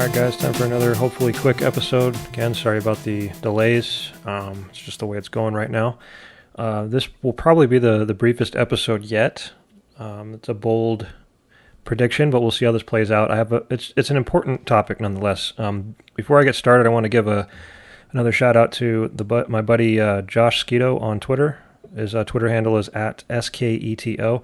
Alright guys, time for another hopefully quick episode. Again, sorry about the delays. It's just the way it's going right now. This will probably be the briefest episode yet. It's a bold prediction, but we'll see how this plays out. It's an important topic nonetheless. Before I get started, I want to give another shout out to my buddy Josh Skeeto on Twitter. His Twitter handle is @SKETO.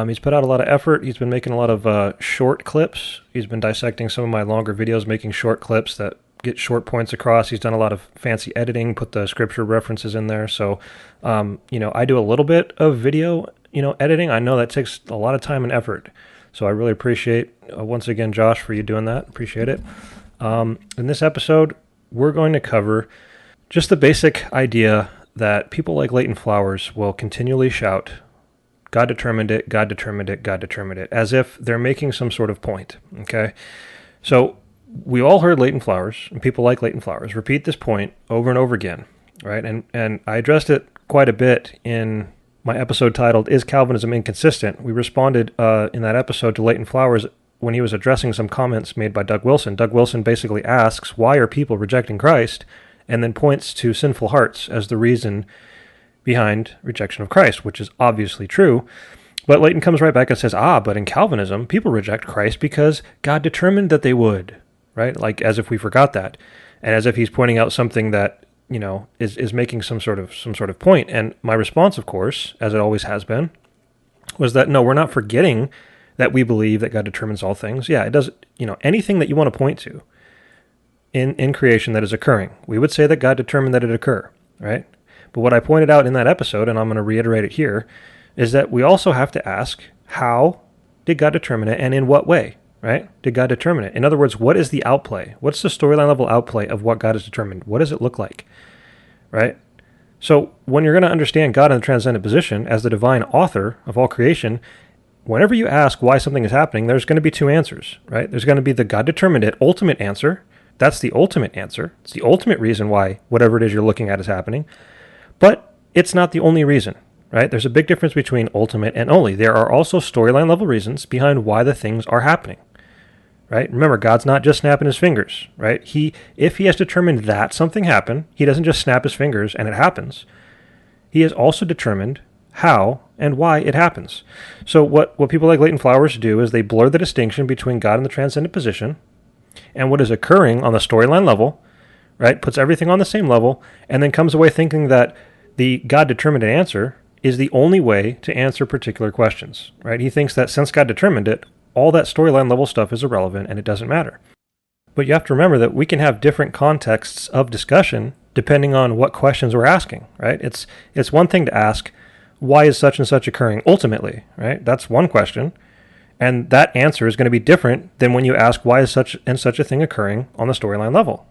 He's put out a lot of effort. He's been making a lot of short clips. He's been dissecting some of my longer videos, making short clips that get short points across. He's done a lot of fancy editing, put the scripture references in there. So, I do a little bit of video, editing. I know that takes a lot of time and effort. So I really appreciate, once again, Josh, for you doing that. Appreciate it. In this episode, we're going to cover just the basic idea that people like Leighton Flowers will continually shout, God determined it, God determined it, God determined it, as if they're making some sort of point, okay? So we all heard Leighton Flowers, and people like Leighton Flowers, repeat this point over and over again, right? And I addressed it quite a bit in my episode titled, Is Calvinism Inconsistent? We responded in that episode to Leighton Flowers when he was addressing some comments made by Doug Wilson. Doug Wilson basically asks, why are people rejecting Christ? And then points to sinful hearts as the reason behind rejection of Christ, which is obviously true. But Leighton comes right back and says, but in Calvinism, people reject Christ because God determined that they would, right? Like as if we forgot that. And as if he's pointing out something that, is making some sort of point. And my response, of course, as it always has been, was that no, we're not forgetting that we believe that God determines all things. Yeah, it does, anything that you want to point to in creation that is occurring, we would say that God determined that it occur, right? But what I pointed out in that episode, and I'm going to reiterate it here, is that we also have to ask, how did God determine it, and in what way, right? Did God determine it? In other words, what is the outplay? What's the storyline level outplay of what God has determined? What does it look like, right? So when you're going to understand God in the transcendent position as the divine author of all creation, whenever you ask why something is happening, there's going to be two answers, right? There's going to be the God determined it ultimate answer. That's the ultimate answer. It's the ultimate reason why whatever it is you're looking at is happening. But it's not the only reason, right? There's a big difference between ultimate and only. There are also storyline level reasons behind why the things are happening, right? Remember, God's not just snapping his fingers, right? If he has determined that something happened, he doesn't just snap his fingers and it happens. He has also determined how and why it happens. So what people like Leighton Flowers do is they blur the distinction between God in the transcendent position and what is occurring on the storyline level, right? Puts everything on the same level, and then comes away thinking that the God determined it answer is the only way to answer particular questions, right? He thinks that since God determined it, all that storyline level stuff is irrelevant and it doesn't matter. But you have to remember that we can have different contexts of discussion depending on what questions we're asking, right? It's one thing to ask, why is such and such occurring ultimately, right? That's one question. And that answer is going to be different than when you ask, why is such and such a thing occurring on the storyline level,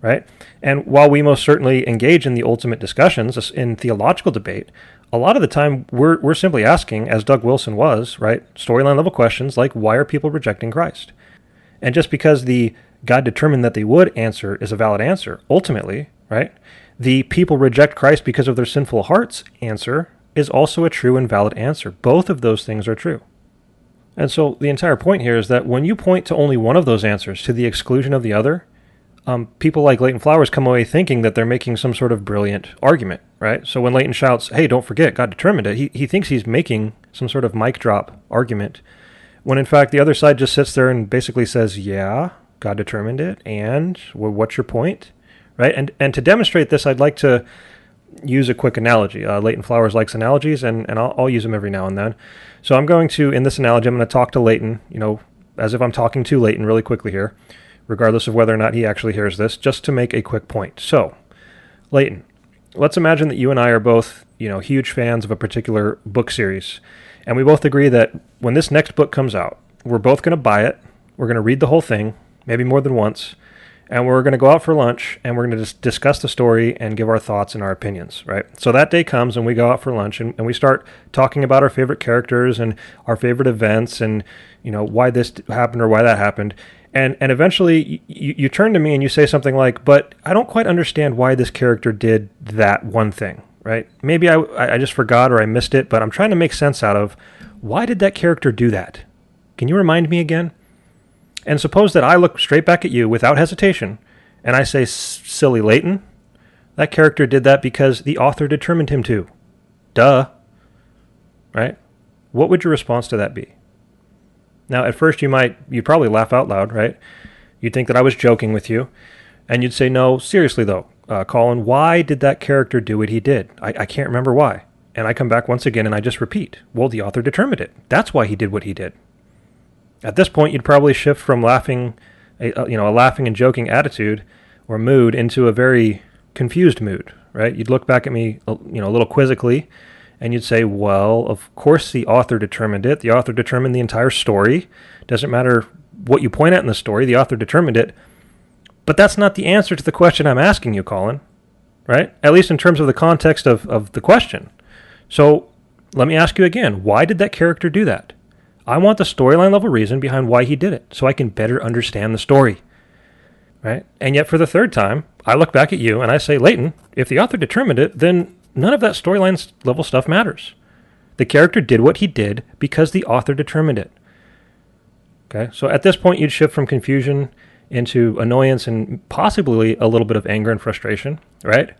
right? And while we most certainly engage in the ultimate discussions in theological debate, a lot of the time we're simply asking, as Doug Wilson was, right, storyline level questions like, why are people rejecting Christ? And just because the God determined that they would answer is a valid answer, ultimately, right, the people reject Christ because of their sinful hearts answer is also a true and valid answer. Both of those things are true. And so the entire point here is that when you point to only one of those answers to the exclusion of the other, people like Leighton Flowers come away thinking that they're making some sort of brilliant argument, right? So when Leighton shouts, hey, don't forget, God determined it, he thinks he's making some sort of mic drop argument, when in fact the other side just sits there and basically says, yeah, God determined it, and what's your point, right? And to demonstrate this, I'd like to use a quick analogy. Leighton Flowers likes analogies, and I'll use them every now and then. So I'm going to, in this analogy, I'm going to talk to Leighton, as if I'm talking to Leighton really quickly here, regardless of whether or not he actually hears this, just to make a quick point. So, Leighton, let's imagine that you and I are both, huge fans of a particular book series, and we both agree that when this next book comes out, we're both going to buy it, we're going to read the whole thing, maybe more than once, and we're going to go out for lunch, and we're going to just discuss the story and give our thoughts and our opinions, right? So that day comes, and we go out for lunch, and we start talking about our favorite characters and our favorite events and, why this happened or why that happened. And eventually, you turn to me and you say something like, but I don't quite understand why this character did that one thing, right? Maybe I just forgot or I missed it, but I'm trying to make sense out of, why did that character do that? Can you remind me again? And suppose that I look straight back at you without hesitation, and I say, silly Leighton, that character did that because the author determined him to. Duh. Right? What would your response to that be? Now, at first you'd probably laugh out loud, right? You'd think that I was joking with you, and you'd say, no, seriously though, Colin, why did that character do what he did? I can't remember why. And I come back once again and I just repeat, well, the author determined it. That's why he did what he did. At this point, you'd probably shift from laughing, a laughing and joking attitude or mood into a very confused mood, right? You'd look back at me, a little quizzically, and you'd say, well, of course the author determined it. The author determined the entire story. Doesn't matter what you point at in the story, the author determined it. But that's not the answer to the question I'm asking you, Colin, right? At least in terms of the context of the question. So let me ask you again, why did that character do that? I want the storyline level reason behind why he did it, so I can better understand the story, right? And yet for the third time, I look back at you and I say, Leighton, if the author determined it, then none of that storyline level stuff matters. The character did what he did because the author determined it. Okay, so at this point, you'd shift from confusion into annoyance and possibly a little bit of anger and frustration, right?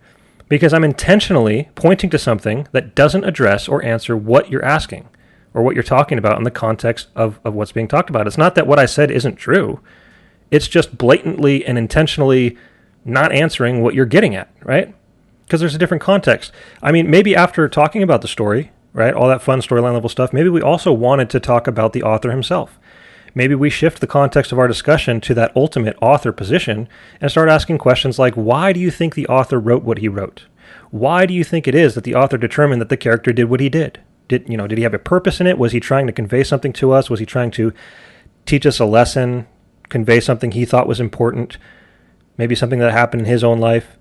Because I'm intentionally pointing to something that doesn't address or answer what you're asking or what you're talking about in the context of what's being talked about. It's not that what I said isn't true. It's just blatantly and intentionally not answering what you're getting at, right? Because there's a different context. I mean, maybe after talking about the story, right, all that fun storyline level stuff, maybe we also wanted to talk about the author himself. Maybe we shift the context of our discussion to that ultimate author position and start asking questions like, why do you think the author wrote what he wrote? Why do you think it is that the author determined that the character did what he did? Did he have a purpose in it? Was he trying to convey something to us? Was he trying to teach us a lesson, convey something he thought was important, maybe something that happened in his own life?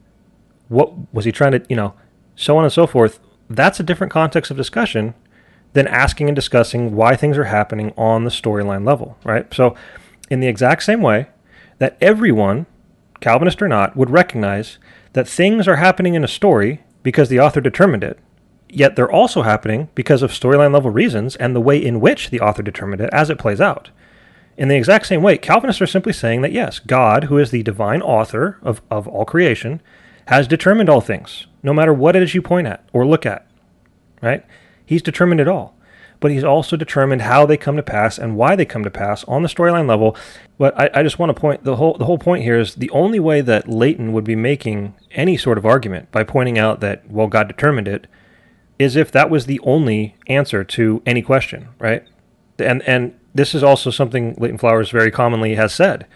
What was he trying to, so on and so forth? That's a different context of discussion than asking and discussing why things are happening on the storyline level, right? So in the exact same way that everyone, Calvinist or not, would recognize that things are happening in a story because the author determined it, yet they're also happening because of storyline level reasons and the way in which the author determined it as it plays out. In the exact same way, Calvinists are simply saying that yes, God, who is the divine author of all creation, has determined all things, no matter what it is you point at or look at, right? He's determined it all, but he's also determined how they come to pass and why they come to pass on the storyline level. But I just want to point, the whole point here is the only way that Leighton would be making any sort of argument by pointing out that, well, God determined it, is if that was the only answer to any question, right? And this is also something Leighton Flowers very commonly has said.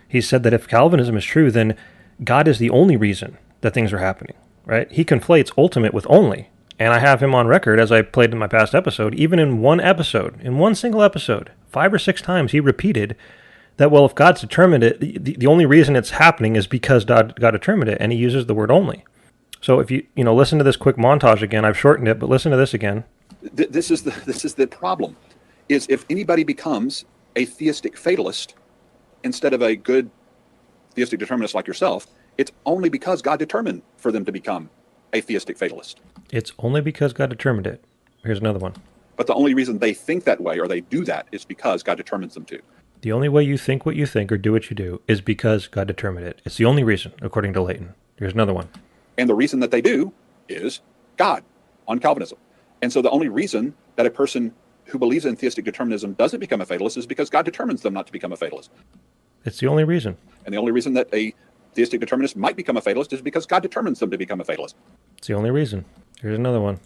He said that if Calvinism is true, then God is the only reason that things are happening, right? He conflates ultimate with only. And I have him on record, as I played in my past episode, even in one single episode, 5 or 6 times, he repeated that, well, if God's determined it, the only reason it's happening is because God determined it, and he uses the word only. So if you listen to this quick montage again, I've shortened it, but listen to this again. This is the problem, is if anybody becomes a theistic fatalist instead of a good theistic determinist like yourself, it's only because God determined for them to become a theistic fatalist. It's only because God determined it. Here's another one. But the only reason they think that way or they do that is because God determines them to. The only way you think what you think or do what you do is because God determined it. It's the only reason, according to Leighton. Here's another one. And the reason that they do is God on Calvinism. And so the only reason that a person who believes in theistic determinism doesn't become a fatalist is because God determines them not to become a fatalist. It's the only reason. And the only reason that a theistic determinist might become a fatalist is because God determines them to become a fatalist. It's the only reason. Here's another one.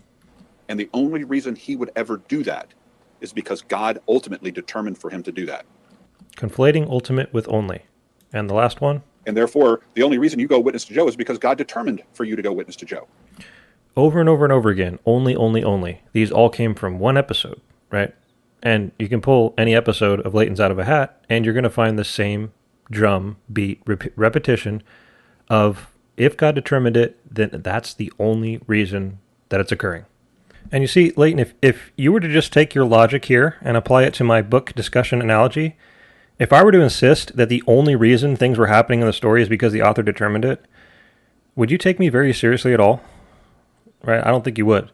And the only reason he would ever do that is because God ultimately determined for him to do that. Conflating ultimate with only. And the last one? And therefore, the only reason you go witness to Joe is because God determined for you to go witness to Joe. Over and over and over again. Only, only, only. These all came from one episode, right? And you can pull any episode of Leighton's out of a hat, and you're going to find the same drum beat repetition of, if God determined it, then that's the only reason that it's occurring. And you see, Leighton, if you were to just take your logic here and apply it to my book discussion analogy, if I were to insist that the only reason things were happening in the story is because the author determined it, would you take me very seriously at all? Right? I don't think you would.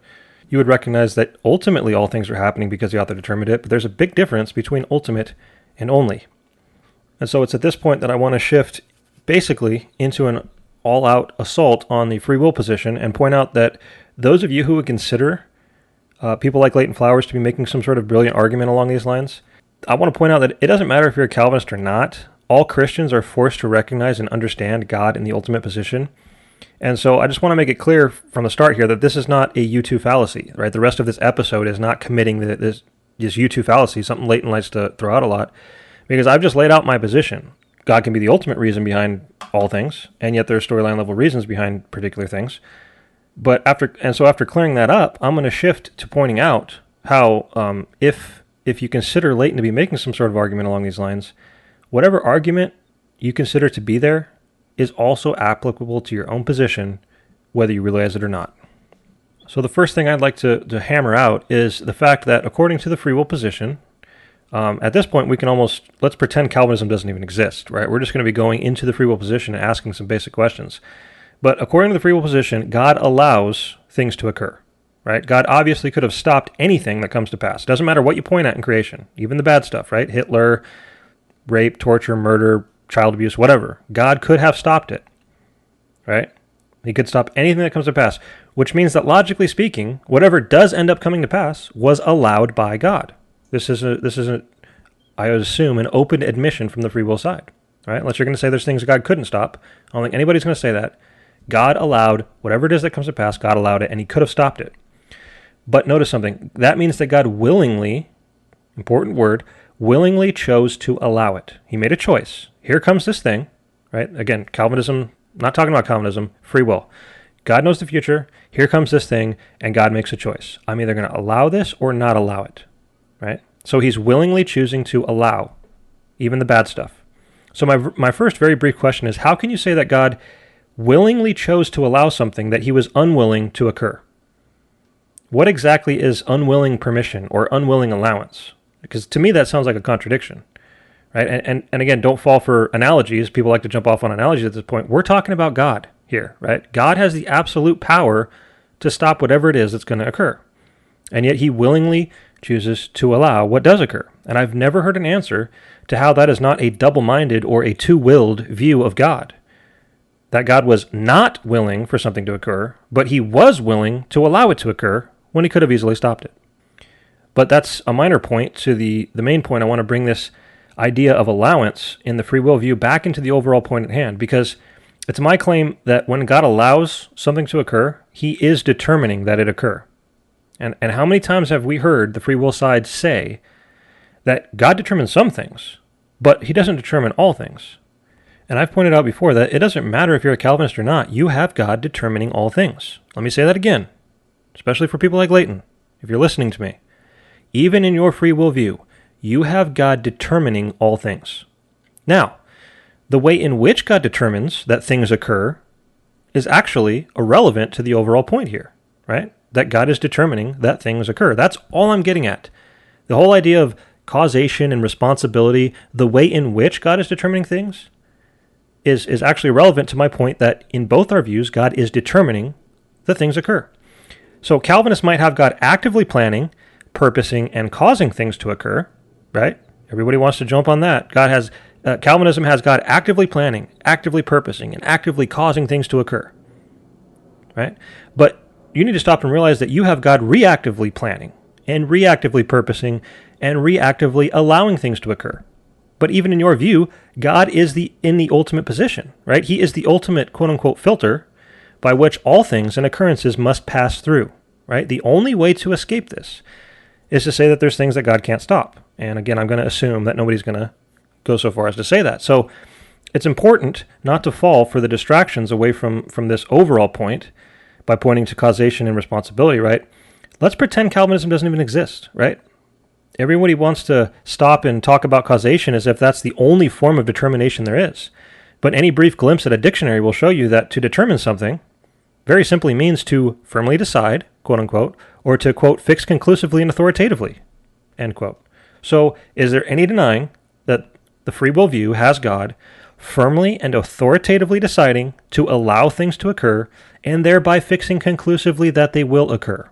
You would recognize that ultimately all things are happening because the author determined it, but there's a big difference between ultimate and only. And so it's at this point that I want to shift basically into an all-out assault on the free will position and point out that those of you who would consider people like Leighton Flowers to be making some sort of brilliant argument along these lines, I want to point out that it doesn't matter if you're a Calvinist or not. All Christians are forced to recognize and understand God in the ultimate position. And so I just want to make it clear from the start here that this is not a U2 fallacy, right? The rest of this episode is not committing this U2 fallacy, something Leighton likes to throw out a lot, because I've just laid out my position. God can be the ultimate reason behind all things, and yet there are storyline level reasons behind particular things. But after clearing that up, I'm going to shift to pointing out how if you consider Leighton to be making some sort of argument along these lines, whatever argument you consider to be there is also applicable to your own position, whether you realize it or not. So the first thing I'd like to hammer out is the fact that according to the free will position, at this point we can let's pretend Calvinism doesn't even exist, right? We're just going to be going into the free will position and asking some basic questions. But according to the free will position, God allows things to occur, right? God obviously could have stopped anything that comes to pass. It doesn't matter what you point at in creation, even the bad stuff, right? Hitler, rape, torture, murder, child abuse, whatever. God could have stopped it, right? He could stop anything that comes to pass, which means that logically speaking, whatever does end up coming to pass was allowed by God. This isn't, I would assume, an open admission from the free will side, right? Unless you're going to say there's things God couldn't stop. I don't think anybody's going to say that. God allowed whatever it is that comes to pass, God allowed it, and he could have stopped it. But notice something. That means that God willingly, important word, willingly chose to allow it. He made a choice. Here comes this thing, right? Again, Calvinism, not talking about Calvinism, free will. God knows the future. Here comes this thing, and God makes a choice. I'm either going to allow this or not allow it, right? So he's willingly choosing to allow even the bad stuff. So my first very brief question is, how can you say that God willingly chose to allow something that he was unwilling to occur? What exactly is unwilling permission or unwilling allowance? Because to me, that sounds like a contradiction, right? And again, don't fall for analogies. People like to jump off on analogies at this point. We're talking about God here, right? God has the absolute power to stop whatever it is that's going to occur. And yet he willingly chooses to allow what does occur. And I've never heard an answer to how that is not a double-minded or a two-willed view of God. That God was not willing for something to occur, but he was willing to allow it to occur when he could have easily stopped it. But that's a minor point to the main point. I want to bring this idea of allowance in the free will view back into the overall point at hand, because it's my claim that when God allows something to occur, he is determining that it occur. And how many times have we heard the free will side say that God determines some things, but he doesn't determine all things? And I've pointed out before that it doesn't matter if you're a Calvinist or not, you have God determining all things. Let me say that again, especially for people like Leighton, if you're listening to me. Even in your free will view, you have God determining all things. Now, the way in which God determines that things occur is actually irrelevant to the overall point here, right? That God is determining that things occur. That's all I'm getting at. The whole idea of causation and responsibility, the way in which God is determining things, is actually relevant to my point that in both our views, God is determining that things occur. So Calvinists might have God actively planning, purposing, and causing things to occur, right? Everybody wants to jump on that. Calvinism has God actively planning, actively purposing, and actively causing things to occur, right? But you need to stop and realize that you have God reactively planning and reactively purposing and reactively allowing things to occur. But even in your view, God is in the ultimate position, right? He is the ultimate quote-unquote filter by which all things and occurrences must pass through, right? The only way to escape this is to say that there's things that God can't stop. And again, I'm going to assume that nobody's going to go so far as to say that. So it's important not to fall for the distractions away from this overall point by pointing to causation and responsibility, right? Let's pretend Calvinism doesn't even exist, right? Everybody wants to stop and talk about causation as if that's the only form of determination there is. But any brief glimpse at a dictionary will show you that to determine something very simply means to firmly decide, quote unquote, or to, quote, fix conclusively and authoritatively, end quote. So is there any denying that the free will view has God firmly and authoritatively deciding to allow things to occur and thereby fixing conclusively that they will occur?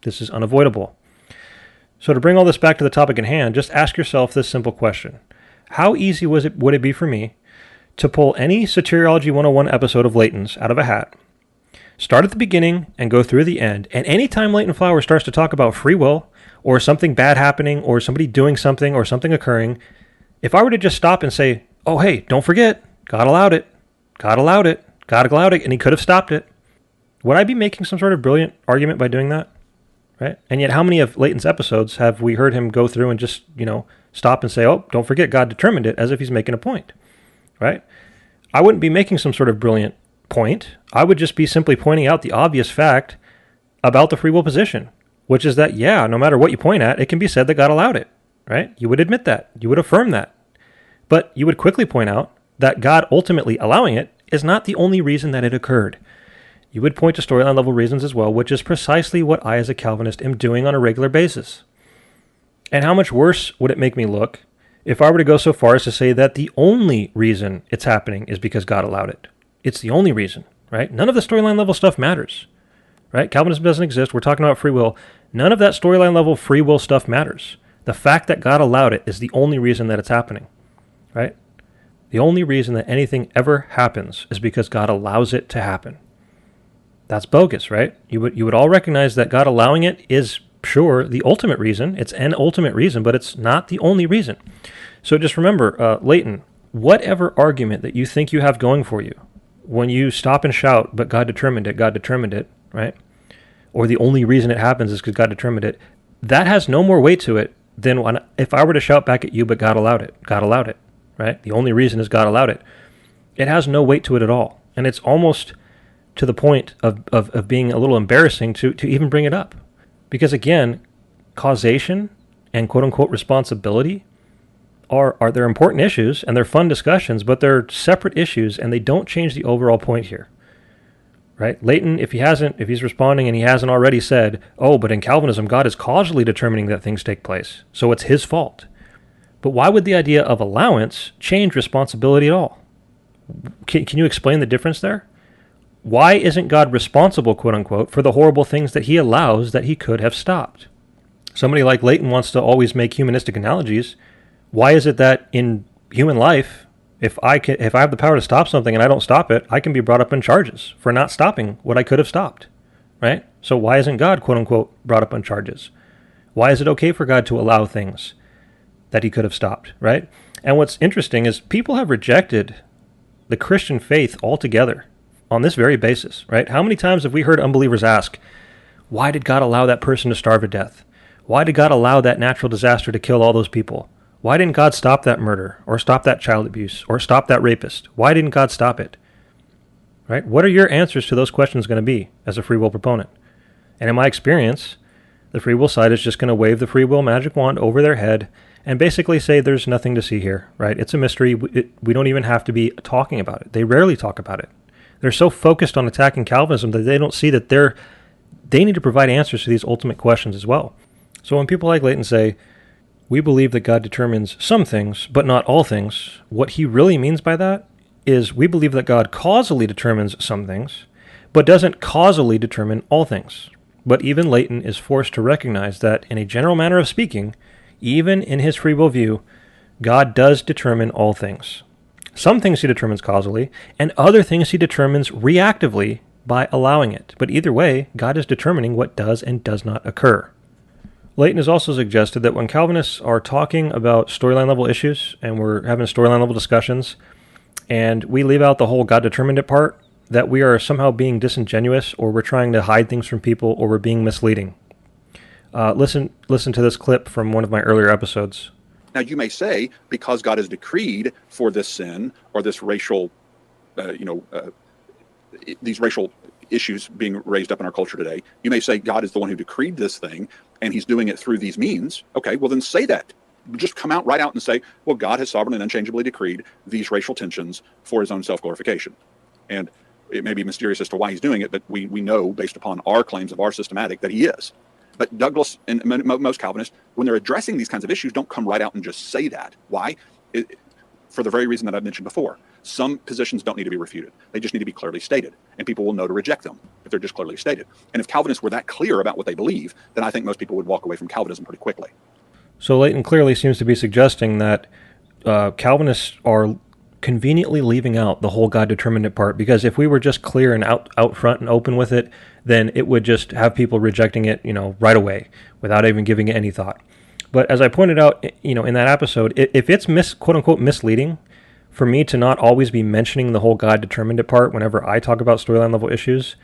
This is unavoidable. So to bring all this back to the topic at hand, just ask yourself this simple question. How easy would it be for me to pull any Soteriology 101 episode of Leighton's out of a hat, start at the beginning and go through the end, and anytime Leighton Flower starts to talk about free will or something bad happening or somebody doing something or something occurring, if I were to just stop and say, oh, hey, don't forget, God allowed it, God allowed it, God allowed it, and he could have stopped it, would I be making some sort of brilliant argument by doing that? Right? And yet how many of Leighton's episodes have we heard him go through and just, stop and say, oh, don't forget, God determined it, as if he's making a point, right? I wouldn't be making some sort of brilliant point. I would just be simply pointing out the obvious fact about the free will position, which is that, yeah, no matter what you point at, it can be said that God allowed it, right? You would admit that. You would affirm that. But you would quickly point out that God ultimately allowing it is not the only reason that it occurred. You would point to storyline level reasons as well, which is precisely what I as a Calvinist am doing on a regular basis. And how much worse would it make me look if I were to go so far as to say that the only reason it's happening is because God allowed it? It's the only reason, right? None of the storyline level stuff matters, right? Calvinism doesn't exist. We're talking about free will. None of that storyline level free will stuff matters. The fact that God allowed it is the only reason that it's happening, right? The only reason that anything ever happens is because God allows it to happen. That's bogus, right? You would all recognize that God allowing it is, sure, the ultimate reason. It's an ultimate reason, but it's not the only reason. So just remember, Leighton, whatever argument that you think you have going for you, when you stop and shout, but God determined it, right? Or the only reason it happens is because God determined it, that has no more weight to it than if I were to shout back at you, but God allowed it, right? The only reason is God allowed it. It has no weight to it at all. And it's almost to the point of being a little embarrassing to even bring it up. Because again, causation and quote-unquote responsibility they're important issues and they're fun discussions, but they're separate issues and they don't change the overall point here. Right? Leighton, if he's responding and he hasn't already said, oh, but in Calvinism, God is causally determining that things take place, so it's his fault. But why would the idea of allowance change responsibility at all? Can you explain the difference there? Why isn't God responsible, quote unquote, for the horrible things that he allows that he could have stopped? Somebody like Leighton wants to always make humanistic analogies. Why is it that in human life, if I have the power to stop something and I don't stop it, I can be brought up in charges for not stopping what I could have stopped, right? So why isn't God, quote unquote, brought up on charges? Why is it okay for God to allow things that he could have stopped, right? And what's interesting is people have rejected the Christian faith altogether on this very basis, right? How many times have we heard unbelievers ask, why did God allow that person to starve to death? Why did God allow that natural disaster to kill all those people? Why didn't God stop that murder or stop that child abuse or stop that rapist? Why didn't God stop it? Right? What are your answers to those questions going to be as a free will proponent? And in my experience, the free will side is just going to wave the free will magic wand over their head and basically say there's nothing to see here, right? It's a mystery. We don't even have to be talking about it. They rarely talk about it. They're so focused on attacking Calvinism that they don't see that they need to provide answers to these ultimate questions as well. So when people like Leighton say, we believe that God determines some things, but not all things, what he really means by that is we believe that God causally determines some things, but doesn't causally determine all things. But even Leighton is forced to recognize that in a general manner of speaking, even in his free will view, God does determine all things. Some things he determines causally, and other things he determines reactively by allowing it. But either way, God is determining what does and does not occur. Leighton has also suggested that when Calvinists are talking about storyline level issues, and we're having storyline level discussions, and we leave out the whole God determined it part, that we are somehow being disingenuous, or we're trying to hide things from people, or we're being misleading. Listen to this clip from one of my earlier episodes. Now, you may say, because God has decreed for this sin or this racial, these racial issues being raised up in our culture today, you may say God is the one who decreed this thing and he's doing it through these means. Okay, well then say that. Just come out right out and say, well, God has sovereignly and unchangeably decreed these racial tensions for his own self-glorification. And it may be mysterious as to why he's doing it, but we know, based upon our claims of our systematic, that he is. But Douglas and most Calvinists, when they're addressing these kinds of issues, don't come right out and just say that. Why? For the very reason that I've mentioned before. Some positions don't need to be refuted. They just need to be clearly stated. And people will know to reject them if they're just clearly stated. And if Calvinists were that clear about what they believe, then I think most people would walk away from Calvinism pretty quickly. So Leighton clearly seems to be suggesting that Calvinists are conveniently leaving out the whole God determined it part, because if we were just clear and out front and open with it, then it would just have people rejecting it, right away without even giving it any thought. But as I pointed out, in that episode, if it's quote unquote misleading for me to not always be mentioning the whole God determined it part whenever I talk about storyline level issues,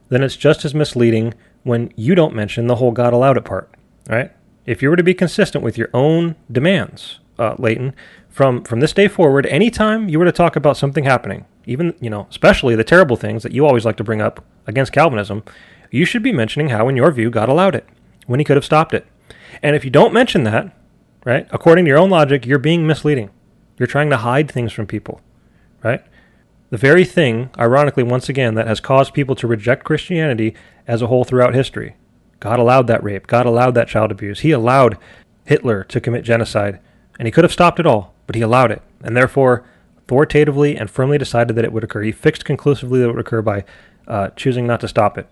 then it's just as misleading when you don't mention the whole God allowed it part, right? If you were to be consistent with your own demands, Leighton, from this day forward, anytime you were to talk about something happening, even, especially the terrible things that you always like to bring up against Calvinism, you should be mentioning how, in your view, God allowed it when he could have stopped it. And if you don't mention that, right, according to your own logic, you're being misleading. You're trying to hide things from people, right? The very thing, ironically, once again, that has caused people to reject Christianity as a whole throughout history. God allowed that rape. God allowed that child abuse. He allowed Hitler to commit genocide. And he could have stopped it all, but he allowed it. And therefore, authoritatively and firmly decided that it would occur. He fixed conclusively that it would occur by choosing not to stop it.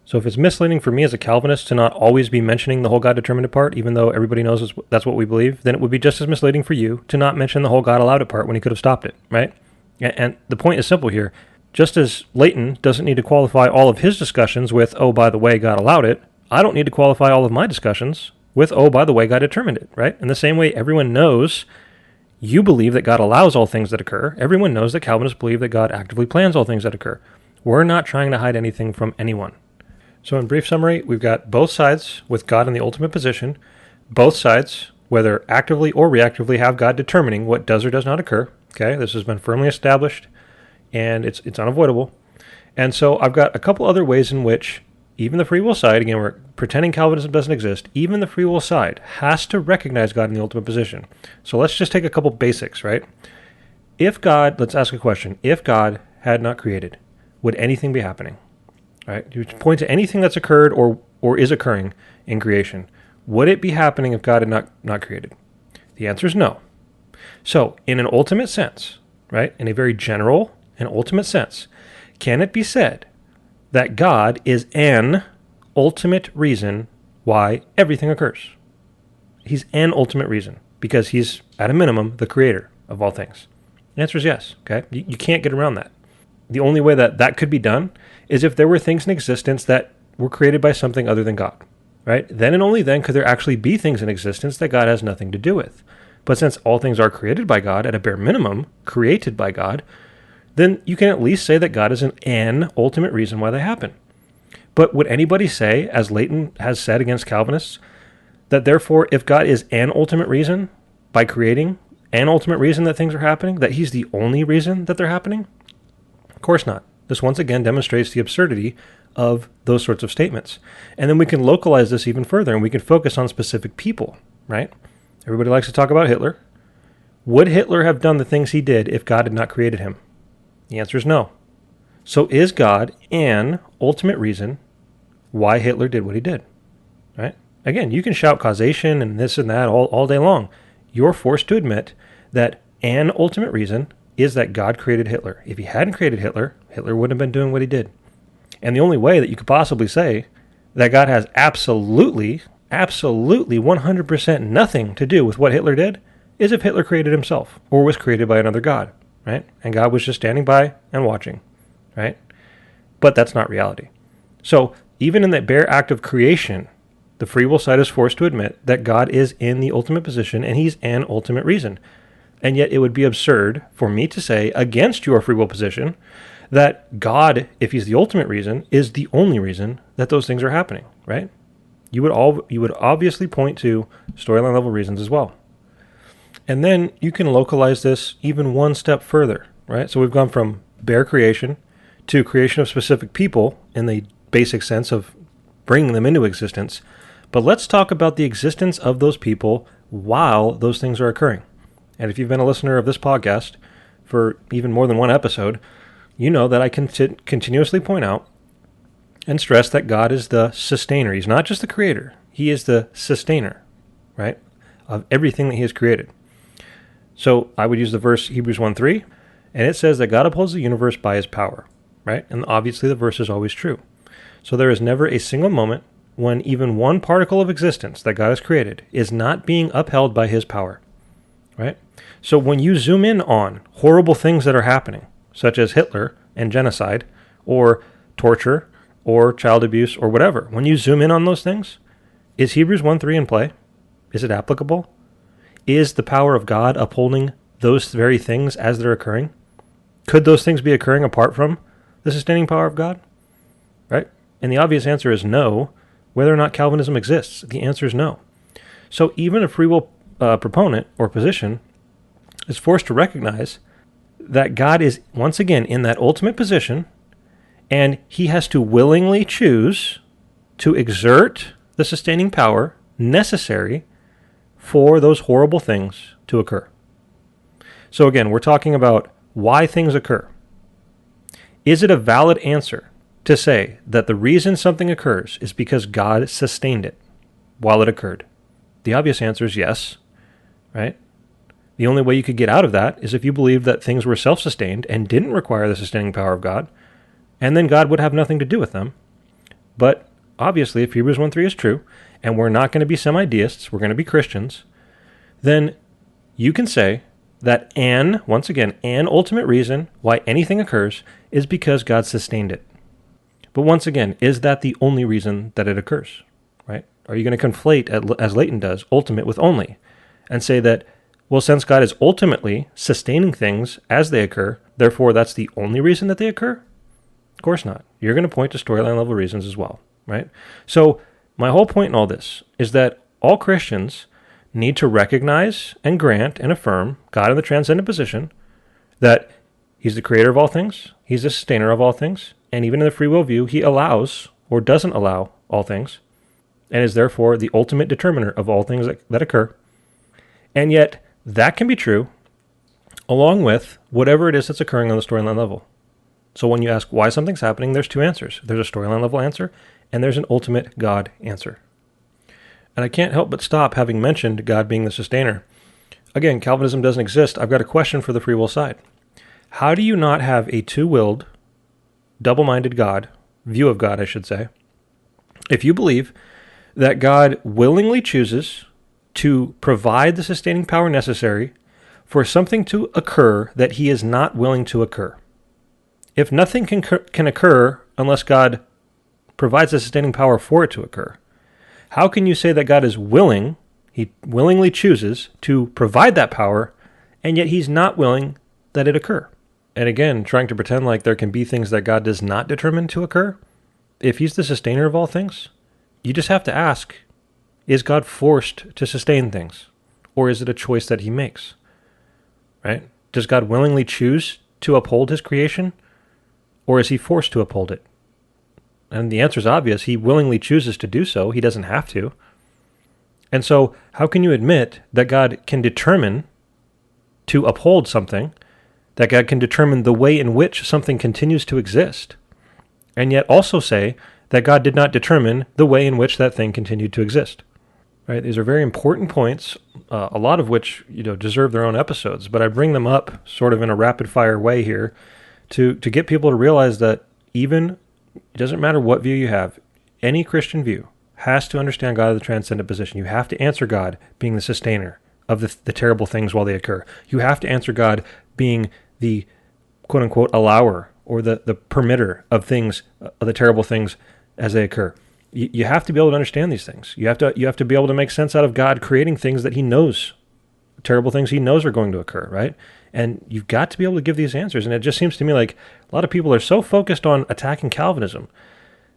So if it's misleading for me as a Calvinist to not always be mentioning the whole God determined it part, even though everybody knows that's what we believe, then it would be just as misleading for you to not mention the whole God allowed it part when he could have stopped it, right? And the point is simple here. Just as Leighton doesn't need to qualify all of his discussions with, oh, by the way, God allowed it, I don't need to qualify all of my discussions with, oh, by the way, God determined it, right? In the same way, everyone knows you believe that God allows all things that occur. Everyone knows that Calvinists believe that God actively plans all things that occur. We're not trying to hide anything from anyone. So in brief summary, we've got both sides with God in the ultimate position. Both sides, whether actively or reactively, have God determining what does or does not occur. Okay, this has been firmly established, and it's unavoidable. And so I've got a couple other ways in which even the free will side, again, we're pretending Calvinism doesn't exist, even the free will side has to recognize God in the ultimate position. So let's just take a couple basics, right? If God, let's ask a question, if God had not created, would anything be happening? Right? You point to anything that's occurred or is occurring in creation. Would it be happening if God had not created? The answer is no. So, in an ultimate sense, right, in a very general and ultimate sense, can it be said that God is an ultimate reason why everything occurs? He's an ultimate reason because he's, at a minimum, the creator of all things. The answer is yes, okay? You can't get around that. The only way that could be done is if there were things in existence that were created by something other than God, right? Then and only then could there actually be things in existence that God has nothing to do with. But since all things are created by God, at a bare minimum, created by God, then you can at least say that God is an ultimate reason why they happen. But would anybody say, as Leighton has said against Calvinists, that therefore if God is an ultimate reason by creating, an ultimate reason that things are happening, that he's the only reason that they're happening? Of course not. This once again demonstrates the absurdity of those sorts of statements. And then we can localize this even further, and we can focus on specific people, right? Everybody likes to talk about Hitler. Would Hitler have done the things he did if God had not created him? The answer is no. So is God an ultimate reason why Hitler did what he did, right? Again, you can shout causation and this and that all day long. You're forced to admit that an ultimate reason is that God created Hitler. If he hadn't created Hitler, Hitler wouldn't have been doing what he did. And the only way that you could possibly say that God has absolutely 100% nothing to do with what Hitler did is if Hitler created himself or was created by another God, right? And God was just standing by and watching, right? But that's not reality. So even in that bare act of creation, the free will side is forced to admit that God is in the ultimate position and he's an ultimate reason. And yet it would be absurd for me to say against your free will position that God, if he's the ultimate reason, is the only reason that those things are happening, right? You would obviously point to storyline level reasons as well. And then you can localize this even one step further, right? So we've gone from bare creation to creation of specific people in the basic sense of bringing them into existence. But let's talk about the existence of those people while those things are occurring. And if you've been a listener of this podcast for even more than one episode, you know that I can continuously point out and stress that God is the sustainer. He's not just the creator. He is the sustainer, right, of everything that he has created. So I would use the verse Hebrews 1:3, and it says that God upholds the universe by his power, right? And obviously the verse is always true. So there is never a single moment when even one particle of existence that God has created is not being upheld by his power, right? So when you zoom in on horrible things that are happening, such as Hitler and genocide, or torture, or child abuse, or whatever, when you zoom in on those things, is Hebrews 1:3 in play? Is it applicable? Is the power of God upholding those very things as they're occurring? Could those things be occurring apart from the sustaining power of God? Right? And the obvious answer is no. Whether or not Calvinism exists, the answer is no. So even a free will proponent or position is forced to recognize that God is once again in that ultimate position, and he has to willingly choose to exert the sustaining power necessary for those horrible things to occur. So again, we're talking about why things occur. Is it a valid answer to say that the reason something occurs is because God sustained it while it occurred? The obvious answer is yes, right? The only way you could get out of that is if you believed that things were self-sustained and didn't require the sustaining power of God, and then God would have nothing to do with them. But obviously, if Hebrews 1:3 is true, and we're not going to be semi-deists, we're going to be Christians, then you can say that once again, an ultimate reason why anything occurs is because God sustained it. But once again, is that the only reason that it occurs, right? Are you going to conflate, as Leighton does, ultimate with only, and say that, well, since God is ultimately sustaining things as they occur, therefore that's the only reason that they occur? Of course not. You're going to point to storyline level reasons as well, right? So my whole point in all this is that all Christians need to recognize and grant and affirm God in the transcendent position, that he's the creator of all things, he's the sustainer of all things, and even in the free will view, he allows or doesn't allow all things, and is therefore the ultimate determiner of all things that occur. And yet, that can be true along with whatever it is that's occurring on the storyline level. So when you ask why something's happening, there's two answers. There's a storyline level answer, and there's an ultimate God answer. And I can't help but stop having mentioned God being the sustainer. Again, Calvinism doesn't exist. I've got a question for the free will side. How do you not have a two-willed, double-minded God, view of God, I should say, if you believe that God willingly chooses to provide the sustaining power necessary for something to occur that he is not willing to occur? If nothing can occur unless God provides the sustaining power for it to occur, how can you say that God is willing, he willingly chooses to provide that power, and yet he's not willing that it occur? And again, trying to pretend like there can be things that God does not determine to occur. If he's the sustainer of all things, you just have to ask, is God forced to sustain things? Or is it a choice that he makes? Right? Does God willingly choose to uphold his creation? Or is he forced to uphold it? And the answer is obvious. He willingly chooses to do so. He doesn't have to. And so how can you admit that God can determine to uphold something, that God can determine the way in which something continues to exist, and yet also say that God did not determine the way in which that thing continued to exist? Right? These are very important points, a lot of which deserve their own episodes, but I bring them up sort of in a rapid-fire way here to get people to realize that even, it doesn't matter what view you have, any Christian view has to understand God in the transcendent position. You have to answer God being the sustainer of the terrible things while they occur. You have to answer God being the quote-unquote allower or the permitter of things, of the terrible things as they occur. You have to be able to understand these things. You have to be able to make sense out of God creating things that he knows, terrible things he knows are going to occur, right? And you've got to be able to give these answers. And it just seems to me like a lot of people are so focused on attacking Calvinism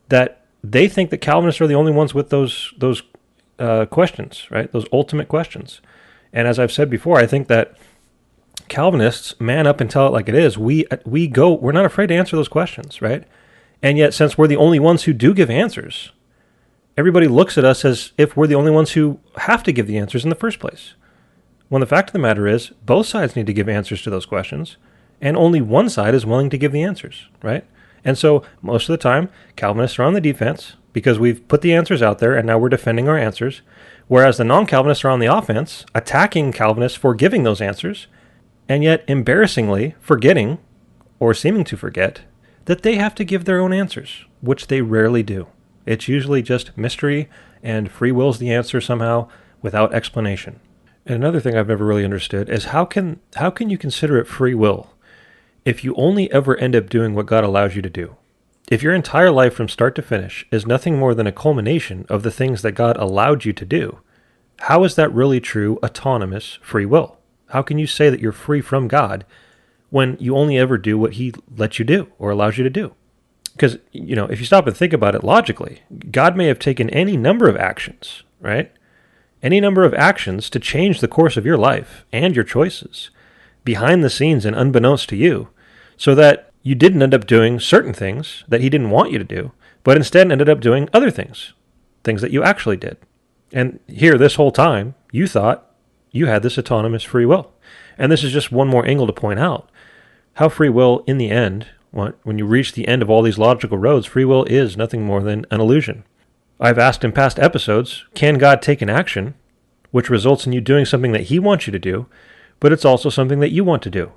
that they think that Calvinists are the only ones with those questions, right? Those ultimate questions. And as I've said before, I think that Calvinists man up and tell it like it is. We're not afraid to answer those questions, right? And yet, since we're the only ones who do give answers, everybody looks at us as if we're the only ones who have to give the answers in the first place. When the fact of the matter is, both sides need to give answers to those questions, and only one side is willing to give the answers, right? And so, most of the time, Calvinists are on the defense because we've put the answers out there, and now we're defending our answers, whereas the non-Calvinists are on the offense, attacking Calvinists for giving those answers, and yet embarrassingly forgetting, or seeming to forget, that they have to give their own answers, which they rarely do. It's usually just mystery, and free will's the answer somehow, without explanation. And another thing I've never really understood is how can you consider it free will if you only ever end up doing what God allows you to do? If your entire life from start to finish is nothing more than a culmination of the things that God allowed you to do, how is that really true autonomous free will? How can you say that you're free from God when you only ever do what he lets you do or allows you to do? Because, if you stop and think about it logically, God may have taken any number of actions, right? Any number of actions to change the course of your life and your choices behind the scenes and unbeknownst to you, so that you didn't end up doing certain things that he didn't want you to do, but instead ended up doing other things that you actually did. And here, this whole time, you thought you had this autonomous free will. And this is just one more angle to point out how free will, in the end, when you reach the end of all these logical roads, free will is nothing more than an illusion. I've asked in past episodes, can God take an action which results in you doing something that he wants you to do, but it's also something that you want to do,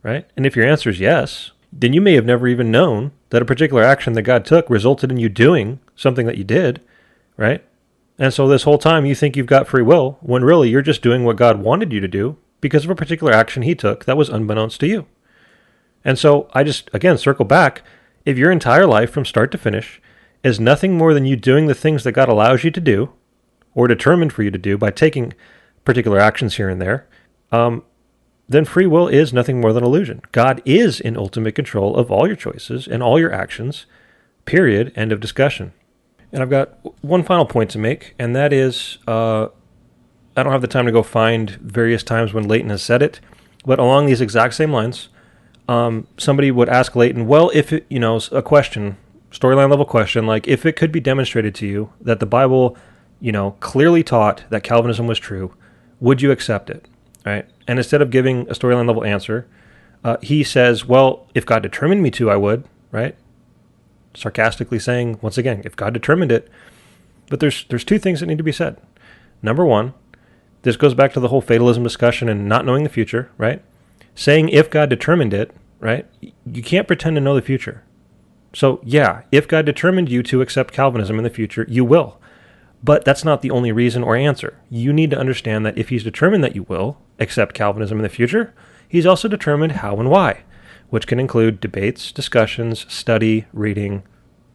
right? And if your answer is yes, then you may have never even known that a particular action that God took resulted in you doing something that you did, right? And so this whole time you think you've got free will, when really you're just doing what God wanted you to do because of a particular action he took that was unbeknownst to you. And so I just, again, circle back. If your entire life from start to finish is nothing more than you doing the things that God allows you to do or determined for you to do by taking particular actions here and there, then free will is nothing more than illusion. God is in ultimate control of all your choices and all your actions, period, end of discussion. And I've got one final point to make, and that is, I don't have the time to go find various times when Leighton has said it, but along these exact same lines, somebody would ask Leighton, well, if it, a question, storyline level question, like if it could be demonstrated to you that the Bible, clearly taught that Calvinism was true, would you accept it? Right? And instead of giving a storyline level answer, he says, well, if God determined me to, I would, right? Sarcastically saying, once again, if God determined it. But there's two things that need to be said. Number one, this goes back to the whole fatalism discussion and not knowing the future, right? Saying if God determined it, right? You can't pretend to know the future. So yeah, if God determined you to accept Calvinism in the future, you will. But that's not the only reason or answer. You need to understand that if he's determined that you will accept Calvinism in the future, he's also determined how and why, which can include debates, discussions, study, reading,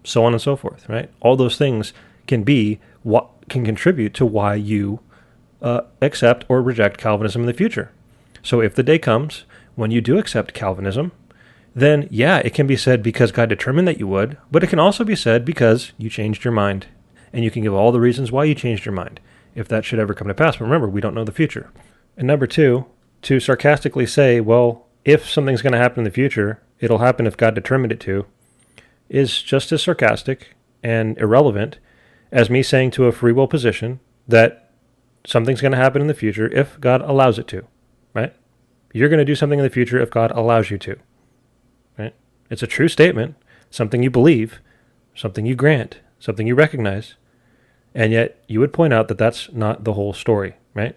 so on and so forth, right? All those things can be what can contribute to why you accept or reject Calvinism in the future. So if the day comes when you do accept Calvinism, then yeah, it can be said because God determined that you would, but it can also be said because you changed your mind. And you can give all the reasons why you changed your mind, if that should ever come to pass. But remember, we don't know the future. And number two, to sarcastically say, well, if something's going to happen in the future, it'll happen if God determined it to, is just as sarcastic and irrelevant as me saying to a free will position that something's going to happen in the future if God allows it to, right? You're going to do something in the future if God allows you to, right? It's a true statement, something you believe, something you grant, something you recognize, and yet you would point out that that's not the whole story, right?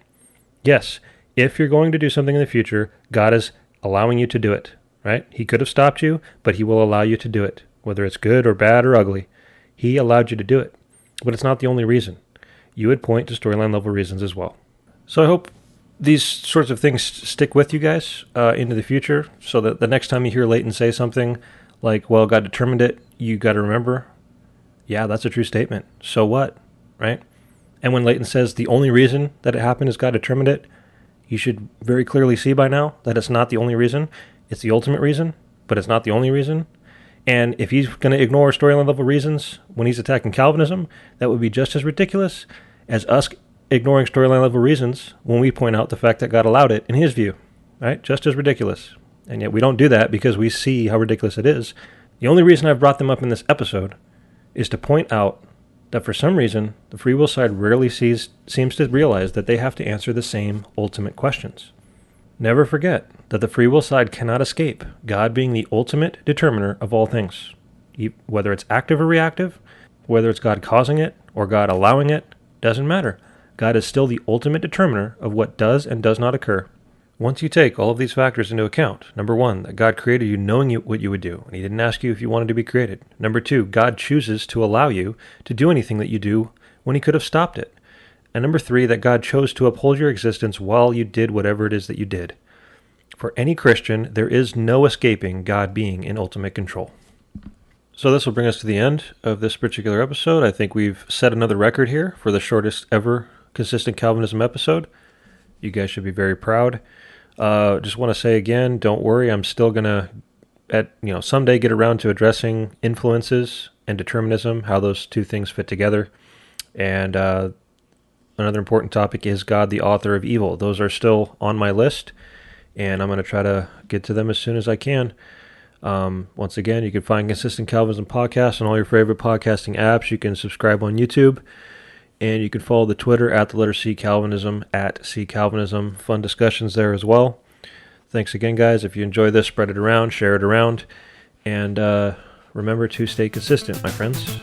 Yes, if you're going to do something in the future, God is allowing you to do it, right? He could have stopped you, but he will allow you to do it, whether it's good or bad or ugly. He allowed you to do it, but it's not the only reason. You would point to storyline level reasons as well. So I hope these sorts of things stick with you guys into the future, so that the next time you hear Leighton say something like, well, God determined it, you got to remember, yeah, that's a true statement. So what, right? And when Leighton says the only reason that it happened is God determined it, you should very clearly see by now that it's not the only reason. It's the ultimate reason, but it's not the only reason. And if he's going to ignore storyline level reasons when he's attacking Calvinism, that would be just as ridiculous as us ignoring storyline level reasons when we point out the fact that God allowed it in his view, right? Just as ridiculous. And yet we don't do that because we see how ridiculous it is. The only reason I've brought them up in this episode is to point out that for some reason, the free will side rarely seems to realize that they have to answer the same ultimate questions. Never forget that the free will side cannot escape God being the ultimate determiner of all things. Whether it's active or reactive, whether it's God causing it or God allowing it, doesn't matter. God is still the ultimate determiner of what does and does not occur. Once you take all of these factors into account, number one, that God created you knowing what you would do, and he didn't ask you if you wanted to be created. Number two, God chooses to allow you to do anything that you do when he could have stopped it. And number 3, that God chose to uphold your existence while you did whatever it is that you did. For any Christian, there is no escaping God being in ultimate control. So this will bring us to the end of this particular episode. I think we've set another record here for the shortest ever Consistent Calvinism episode. You guys should be very proud. Just want to say again, don't worry, I'm still going to someday get around to addressing influences and determinism, how those two things fit together. And another important topic is God, the author of evil. Those are still on my list, and I'm going to try to get to them as soon as I can. Once again, you can find Consistent Calvinism Podcast on all your favorite podcasting apps. You can subscribe on YouTube, and you can follow the Twitter at the letter C Calvinism, at C Calvinism. Fun discussions there as well. Thanks again, guys. If you enjoy this, spread it around, share it around, and remember to stay consistent, my friends.